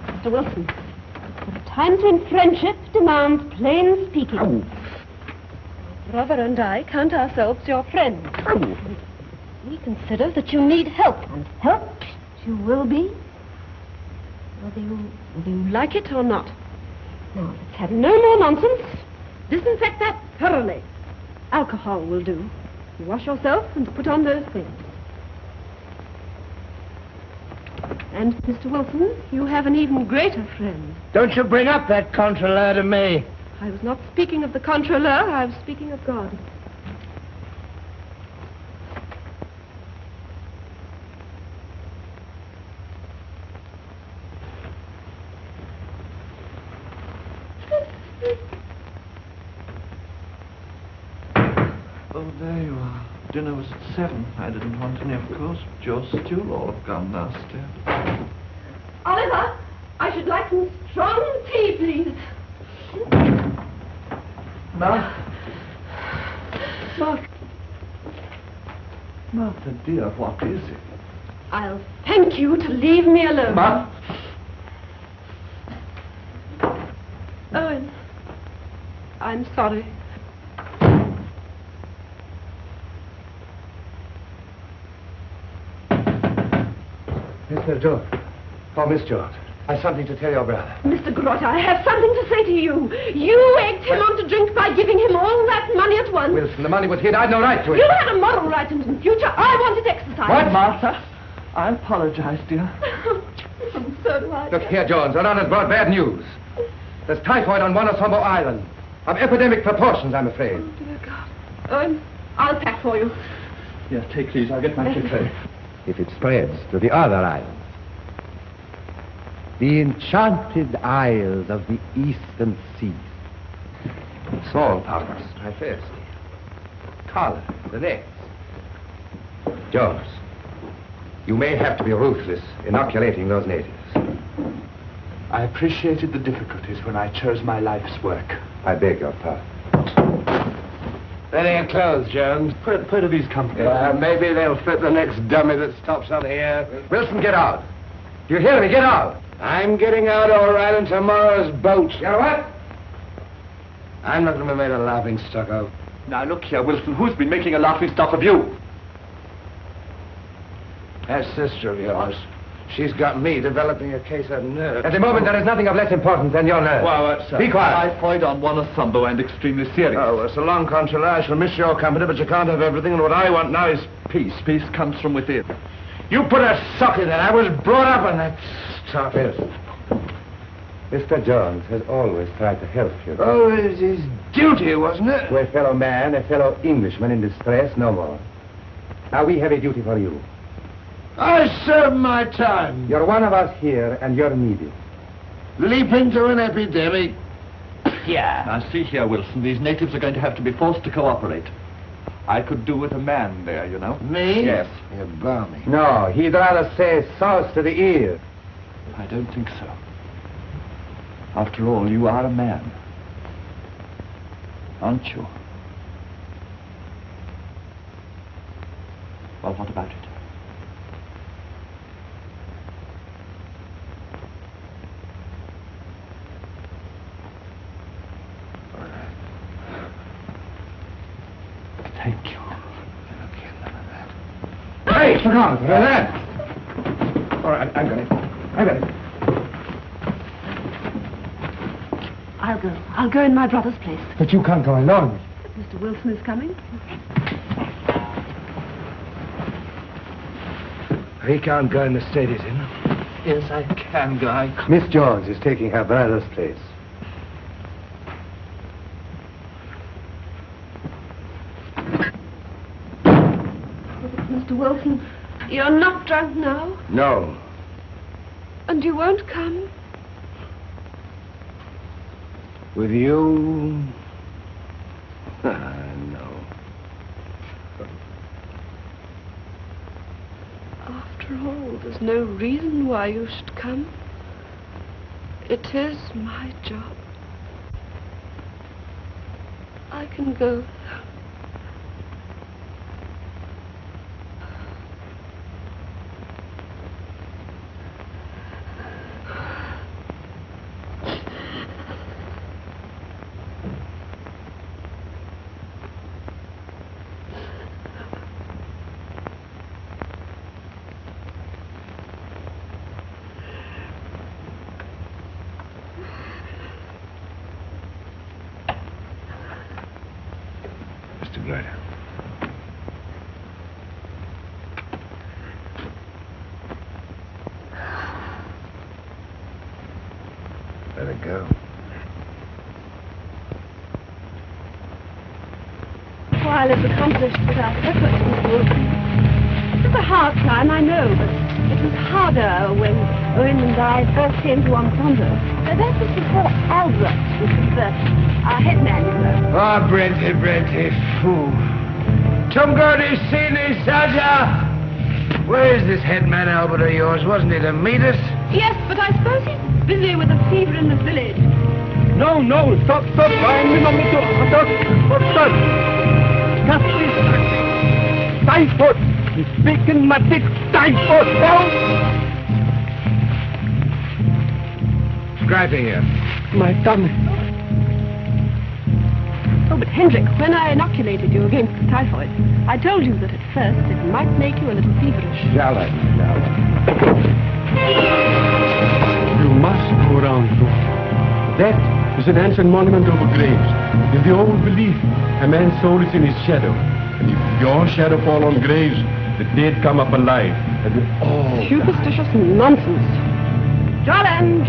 Mr. Wilson, at times when friendship demands plain speaking. Ow. Brother and I count ourselves your friends. Ow. We consider that you need help, and helped you will be, whether you like it or not. Now, let's have no more nonsense. Disinfect that thoroughly. Alcohol will do. You wash yourself and put on those things. And, Mr. Wilson, you have an even greater friend. Don't you bring up that controleur to me. I was not speaking of the controleur, I was speaking of God. Oh, there you are. Dinner was at 7. I didn't want any, of course. Your stew all have gone nasty. Oliver, I should like some strong tea, please. Martha, dear, what is it? I'll thank you to leave me alone. Owen, I'm sorry. Mr. George. Oh, Miss George. I've something to tell your brother. Mr. Grotter, I have something to say to you. You egged him on to drink by giving him all that money at once. Wilson, the money was hid. I had no right to it. You had a moral right, and in future I wanted exercise. What, Martha? I apologize, dear. So do I. Look here, Jones. Our has brought bad news. There's typhoid on Womanizing Island. Of epidemic proportions, I'm afraid. Oh, dear God. Owen, I'll pack for you. Here, take these. I'll get my tray. If it spreads to the other islands, the enchanted isles of the eastern seas. Smallpox, typhus, cholera, the next. Jones, you may have to be ruthless inoculating those natives. I appreciated the difficulties when I chose my life's work. I beg your pardon. There are your clothes, Jones. Where do these come from? Maybe they'll fit the next dummy that stops on here. Wilson, get out. Do you hear me? Get out. I'm getting out all right in tomorrow's boat. You know what? I'm not going to be made a laughing stock of. Now, look here, Wilson. Who's been making a laughing stock of you? That sister of yours. She's got me developing a case of nerves. At the moment, there is nothing of less importance than your nerves. Well, what's up? Be quiet. Typhoid on Womanizing and extremely serious. Oh, well, so long, controller. I shall miss your company, but you can't have everything, and what I want now is peace. Peace comes from within. You put a sock in that. I was brought up on that stuff. Yes. Mr. Jones has always tried to help you. Oh, it was his duty, wasn't it? To a fellow man, a fellow Englishman in distress, no more. Now, we have a duty for you. I served my time. You're one of us here, and you're needed. Leap into an epidemic. Yeah. Now, see here, Wilson. These natives are going to have to be forced to cooperate. I could do with a man there, you know. Me? Yes. You're balmy. No, he'd rather say sauce to the ear. I don't think so. After all, you are a man. Aren't you? Well, what about it? Thank you. Hey, look on, look at that. All right, I've got it. I've got it. I'll go in my brother's place. But you can't go alone. But Mr. Wilson is coming. He can't go in the state he's in. Yes, I can go. Miss Jones is taking her brother's place. Mr. Wilson, you're not drunk now? No. And you won't come? With you? No. After all, there's no reason why you should come. It is my job. I can go. Mr. Gray. Let it go. While it's accomplished without effort, Mr. Wilson. It was a hard time, I know, but it was harder when Owen and I first came to Ensemble. That was before Albert, who was our head man, you know. Oh, Brenty, fool. Somebody seen this, Saja? Where is this head man Albert of yours? Wasn't he to meet us? Yes, but I suppose he's busy with a fever in the village. No, stop. I'm in the middle. Stop. Cut this. Typhoid. He's speaking my dick. Typhoid. Scratching here. My tummy. Oh, but Hendrik, when I inoculated you against the typhoid, I told you that at first it might make you a little feverish. Shall I? You must go around. That is an ancient monument over graves. It's the old belief. A man's soul is in his shadow. And if your shadow fall on graves, the dead come up alive. And all superstitious nonsense. Jolan.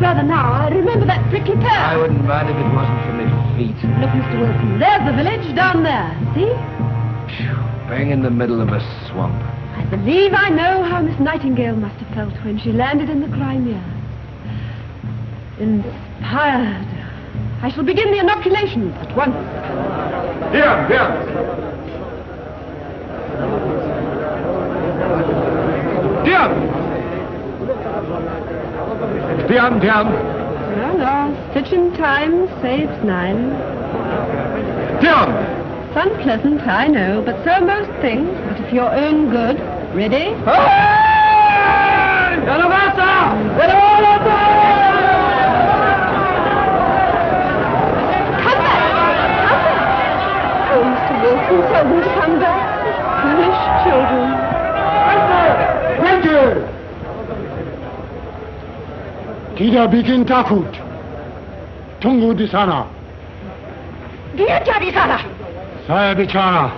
Further now. I remember that prickly pear. I wouldn't mind if it wasn't for my feet. Look, Mr. Wilson, there's the village down there. See? Bang in the middle of a swamp. I believe I know how Miss Nightingale must have felt when she landed in the Crimea. Inspired. I shall begin the inoculations at once. Here. No, stitching time saves 9. Down! It's unpleasant, I know, but so are most things. But if your own good. Ready? Come back! Oh, Mr. Wilson, tell them to come back. Foolish children. Tidak bikin takut. Tunggu di sana. Dia jadi sana. Saya bicara.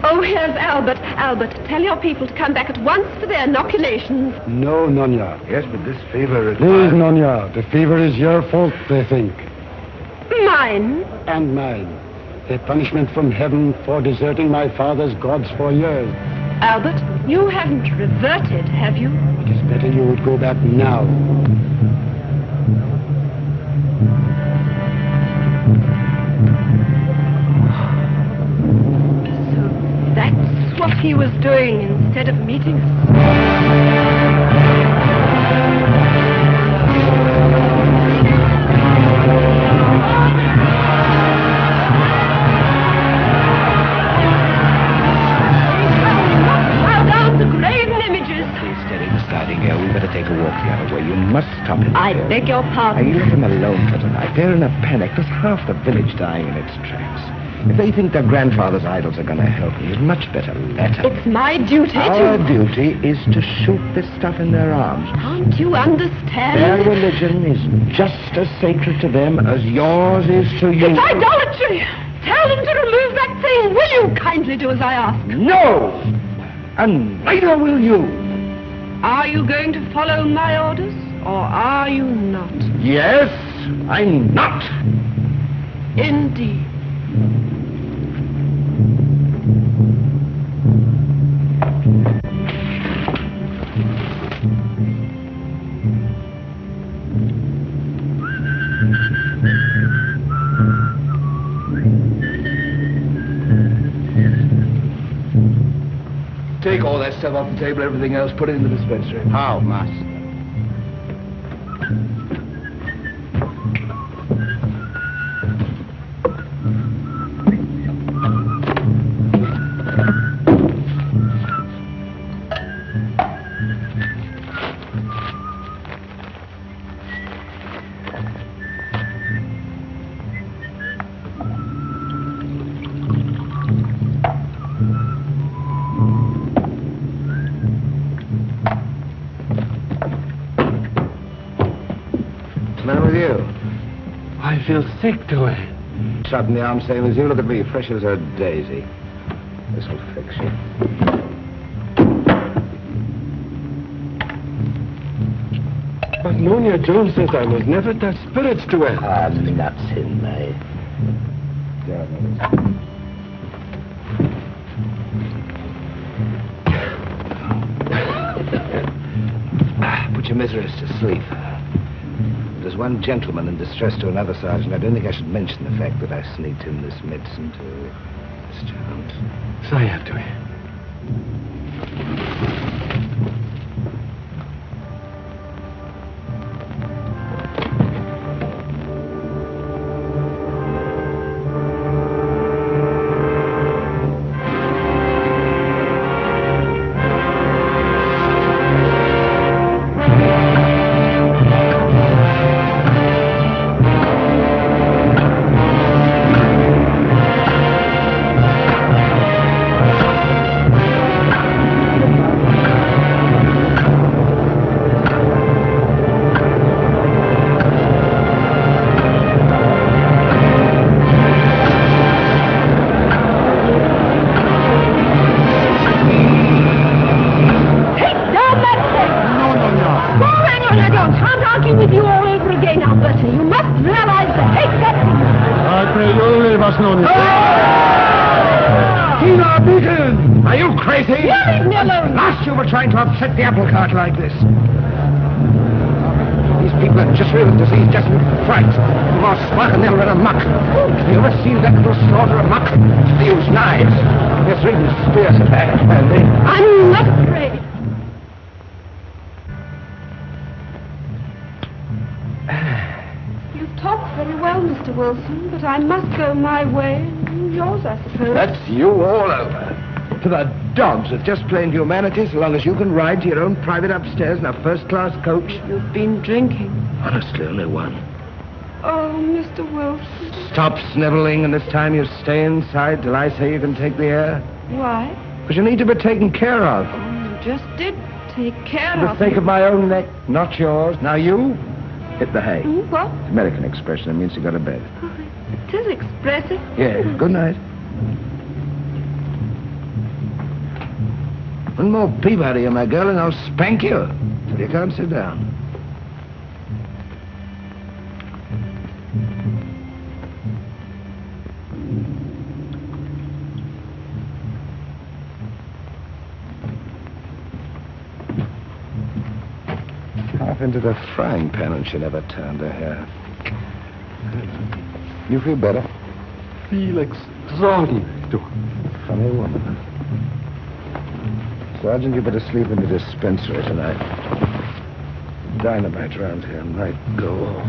Oh, here's Albert. Albert, tell your people to come back at once for their inoculations. No, Nonya. Yes, but this fever is... Please, Nonya. The fever is your fault, they think. Mine? And mine. A punishment from heaven for deserting my father's gods for years. Albert, you haven't reverted, have you? It is better you would go back now. So that's what he was doing instead of meeting us. Take a walk the other way. You must stop him. I I beg your Now, pardon. you let them alone for tonight. They're in a panic. There's half the village dying in its tracks. If they think their grandfather's idols are going to help them, you'd much better let them. It's my duty Our to... duty is to shoot this stuff in their arms. Can't you understand? Their religion is just as sacred to them as yours is to you. It's idolatry! Tell them to remove that thing. Will you kindly do as I ask? No! And neither will you. Are you going to follow my orders, or are you not? Yes, I'm not. Indeed. Take all that stuff off the table, everything else, put it in the dispensary. How, Mas? I feel sick to it. Shot in the arm, same as you. Look at me, fresh as a daisy. This'll fix you. But Nonia Jones says I must never touch spirits to her. Ah, nuts in me. Put your miseries to sleep. There's one gentleman in distress to another, Sergeant. I don't think I should mention the fact that I sneaked in this medicine to this child. Say it to me. Are you crazy? Leave me alone! Last you were trying to upset the apple cart like this. These people are just real disease, just fright. You are smart and they'll run amok. Have you ever seen that little slaughter amok? They use knives. There's even spears in that handy. I'm not afraid. You talk very well, Mr. Wilson, but I must go my way and yours, I suppose. That's you all over. To the dogs with just plain humanity, so long as you can ride to your own private upstairs in a first-class coach. You've been drinking. Honestly, only one. Oh, Mr. Wilson. Stop sniveling, and this time you stay inside till I say you can take the air. Why? Because you need to be taken care of. Oh, you just did take care For the of sake me. of my own neck, not yours. Now you, hit the hay. What? It's American expression. It means to go to bed. Oh, it is expressive. Yeah, good night. One more peep out of you, my girl, and I'll spank you till you can't sit down. Half into the frying pan and she never turned her hair. You feel better? Feel extraordinary, too. Funny woman. Sergeant, you better sleep in the dispensary tonight. Dynamite around here might go off.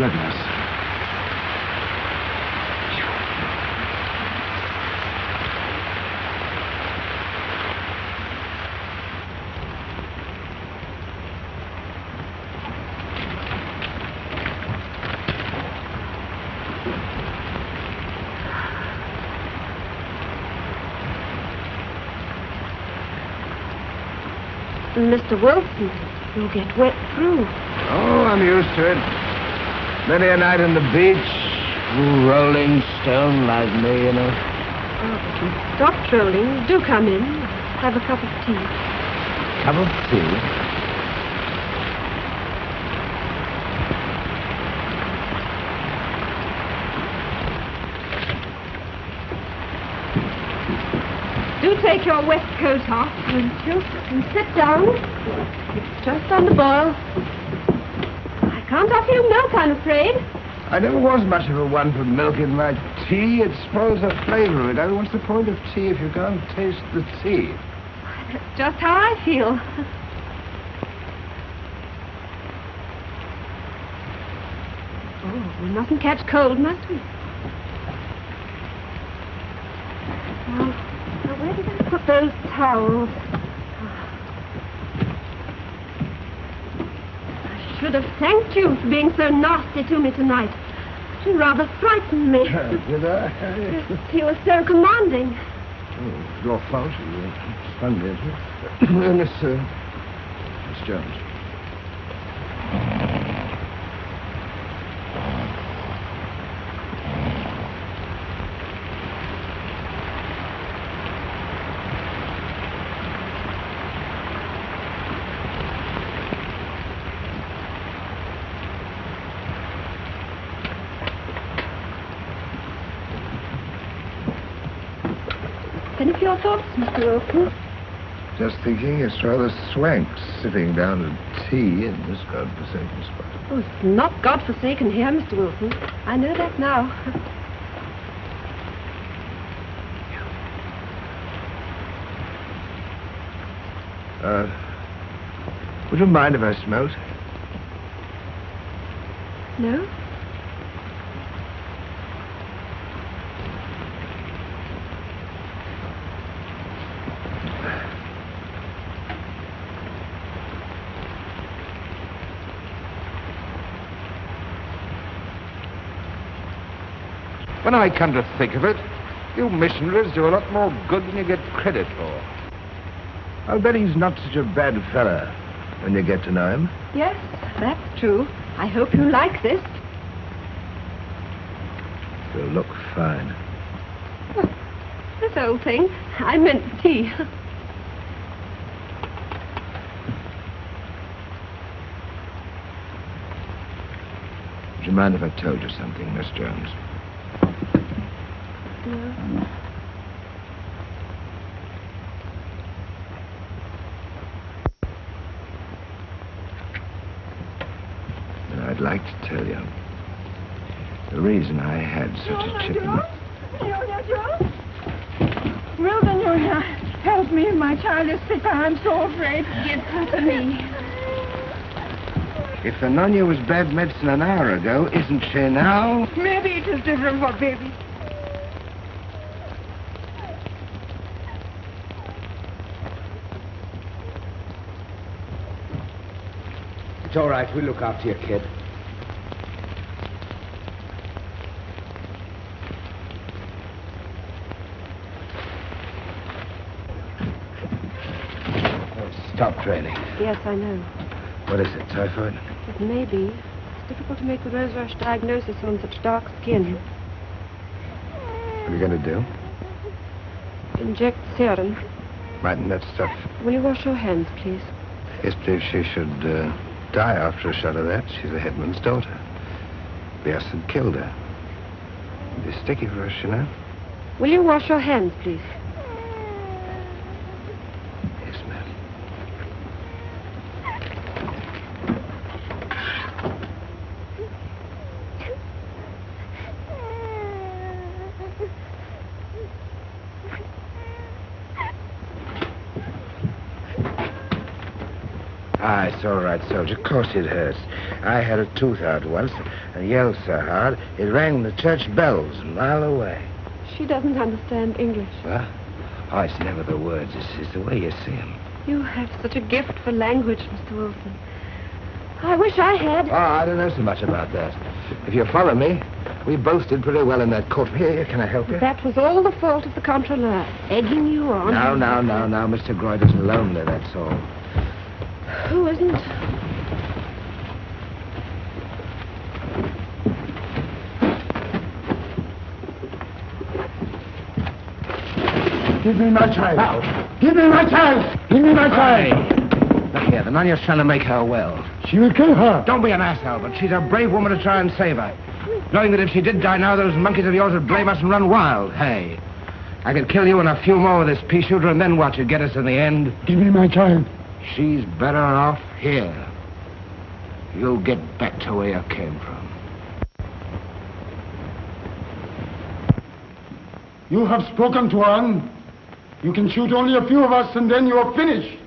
goodness. Mr. Wilson, you'll get wet through. Oh, I'm used to it. Many a night on the beach, rolling stone like me, you know. Oh, stop trolling. Do come in. Have a cup of tea. Cup of tea? Do take your waistcoat off, won't you? And sit down. It's just on the boil. I can't offer you milk, I'm afraid. I never was much of a one for milk in my tea. It spoils the flavor of it. What's the point of tea if you can't taste the tea? That's just how I feel. Oh, we mustn't catch cold, must we? Now, where did I put those towels? I should have thanked you for being so nasty to me tonight. You rather frightened me. Did I? Yes, you were so commanding. Oh, your fault. It's Sunday, isn't it? Miss Jones. Any of your thoughts, Mr. Wilson? Just thinking it's rather swank sitting down at tea in this godforsaken spot. Oh, it's not godforsaken here, Mr. Wilson. I know that now. Would you mind if I smoked? No? When I come to think of it, you missionaries do a lot more good than you get credit for. I'll bet he's not such a bad fella when you get to know him. Yes, that's true. I hope you like this. You'll look fine. Oh, this old thing. I meant tea. Would you mind if I told you something, Miss Jones? No. I'd like to tell you the reason I had such a chicken. Well, then you'll help me. My child is sick. I'm so afraid. Give her to me. If the Nonna was bad medicine an hour ago, isn't she now? Maybe it is different for baby. It's all right. We'll look after your kid. Oh, stop training. Yes, I know. What is it, typhoid? It may be. It's difficult to make the rose rush diagnosis on such dark skin. What are you going to do? Inject serum. Mightn't that stuff... Will you wash your hands, please? Yes, if she should die after a shot of that, she's a headman's daughter. Bears had killed her. It'd be sticky for us, you know. Will you wash your hands, please? Yes, ma'am. Ah, it's all right, soldier. Of course it hurts. I had a tooth out once and yelled so hard it rang the church bells a mile away. She doesn't understand English. What? Oh, it's never the words. It's the way you see them. You have such a gift for language, Mr. Wilson. I wish I had. Oh, I don't know so much about that. If you follow me, we both did pretty well in that court. Here, can I help you? That was all the fault of the controller, egging you on. No. Mr. Groyder's lonely, that's all. Who isn't? Give me my child. Give me my child. Give me my child. Look here, the Nunya's trying to make her well. She will kill her. Don't be an asshole, but she's a brave woman to try and save her. Knowing that if she did die now, those monkeys of yours would blame us and run wild. Hey, I could kill you and a few more with this pea shooter, and then what? You'd get us in the end. Give me my child. She's better off here. You'll get back to where you came from. You have spoken to one. You can shoot only a few of us, and then you are finished.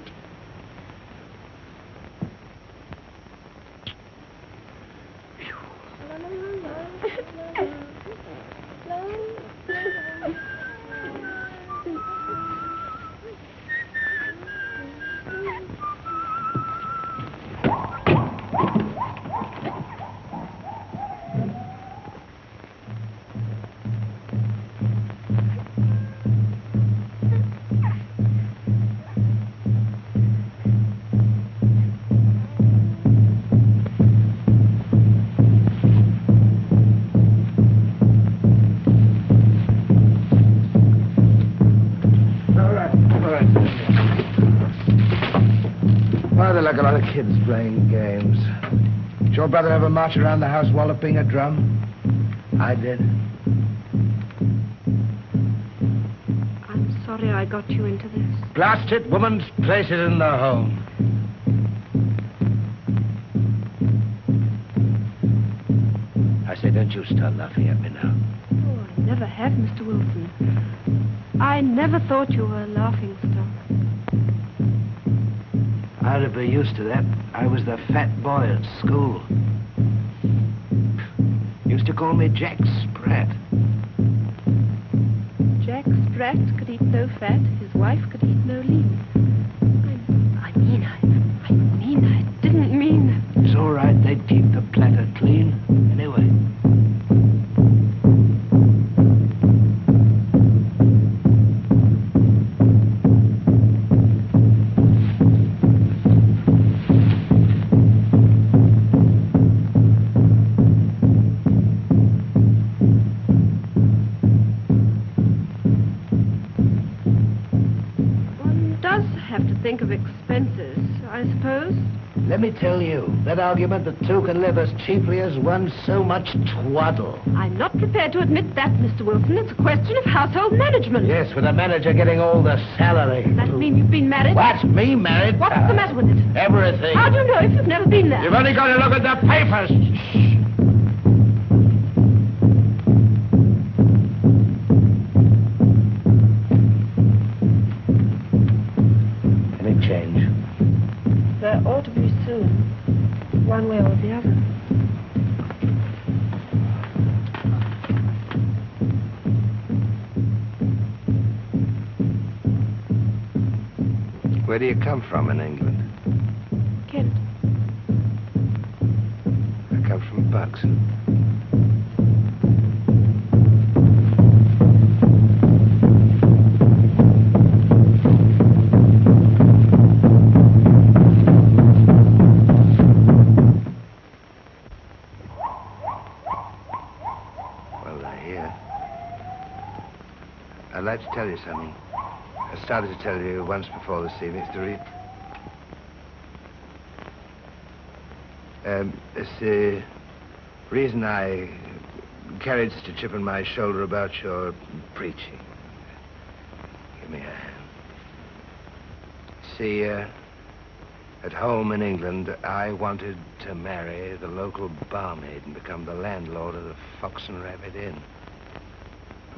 Like a lot of kids playing games. Did your brother ever march around the house walloping a drum? I did. I'm sorry I got you into this. Blast it, woman's place is in the home. I say, don't you start laughing at me now. Oh, I never have, Mr. Wilson. I never thought you were a laughing stock. I'd be used to that. I was the fat boy at school. Used to call me Jack Sprat. Jack Sprat could eat no fat, his wife could eat no lean. I didn't mean... It's all right, they'd keep the platter clean. Anyway. Think of expenses, I suppose. Let me tell you, that argument that two can live as cheaply as one, so much twaddle. I'm not prepared to admit that, Mr. Wilson. It's a question of household management. Yes, with a manager getting all the salary. Does that mean you've been married? What? Me married? What's the matter with it? Everything. How do you know if you've never been there? You've only got to look at the papers. There ought to be soon, one way or the other. Where do you come from in England? Kent. I come from Bucks. I'd like to tell you something. I started to tell you once before this evening. It's to read. It's the reason I carried such a chip on my shoulder about your preaching. Give me a hand. See, at home in England, I wanted to marry the local barmaid and become the landlord of the Fox and Rabbit Inn.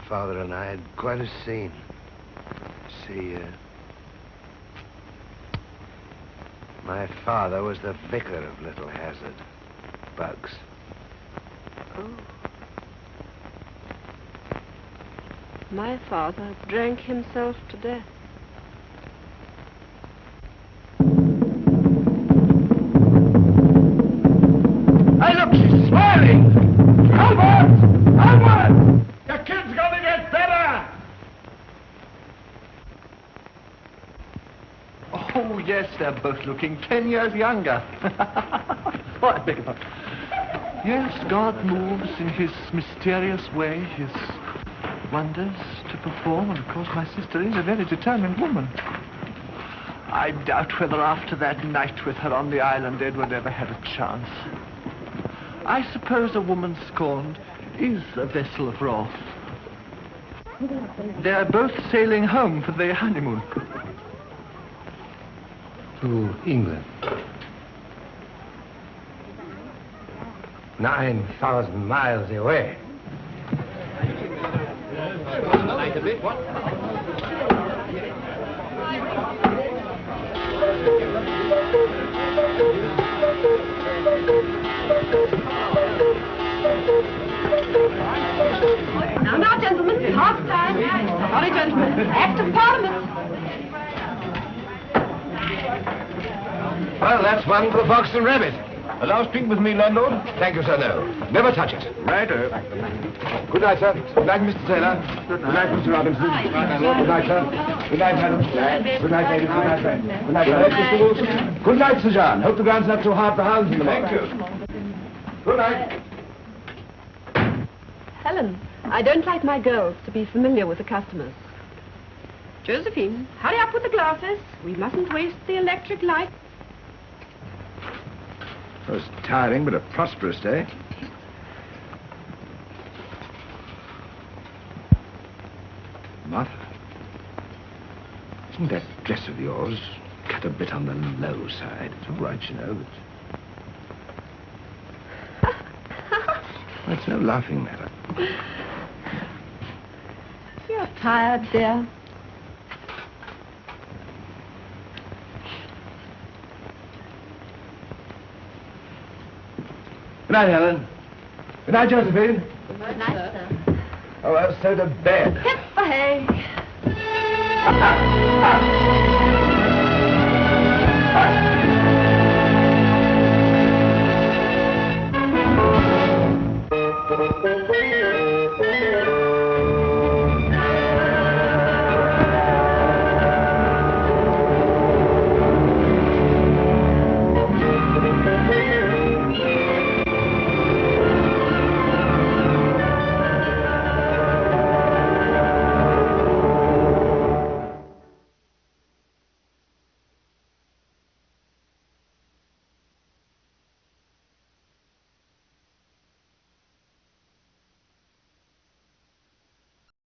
Father and I had quite a scene. See, my father was the vicar of Little Hazard. bugs. Oh. My father drank himself to death. Hey, look, she's smiling! Albert! Albert! Your kid's gonna get better! Oh, yes, they're both looking 10 years younger. Oh, I beg your pardon. Yes, God moves in his mysterious way, his wonders to perform, and of course my sister is a very determined woman. I doubt whether after that night with her on the island Edward ever had a chance. I suppose a woman scorned is a vessel of wrath. They're both sailing home for their honeymoon. To England. 9,000 miles away. Light a bit, what? Now, gentlemen, half time. Sorry, gentlemen. Act of Parliament. Well, that's one for the fox and rabbit. A last drink with me, landlord? Thank you, sir, no. Never touch it. Righto. Good night, sir. Good night, Mr. Taylor. Good night, Mr. Robinson. Good night, sir. Good night, madam. Good night, ladies. Good night, sir. Good night, Mr. Wilson. Good night, Sir John. Hope the ground's not too hard for hounds in the morning. Thank you. Good night. Helen, I don't like my girls to be familiar with the customers. Josephine, hurry up with the glasses. We mustn't waste the electric light. It was tiring, but a prosperous day. Martha, isn't that dress of yours cut a bit on the low side? It's all right, you know, but... Well, it's no laughing matter. You're tired, dear. Good night, Helen. Good night, Josephine. Good night, sir. Oh, well, so to bed. Hit the hay.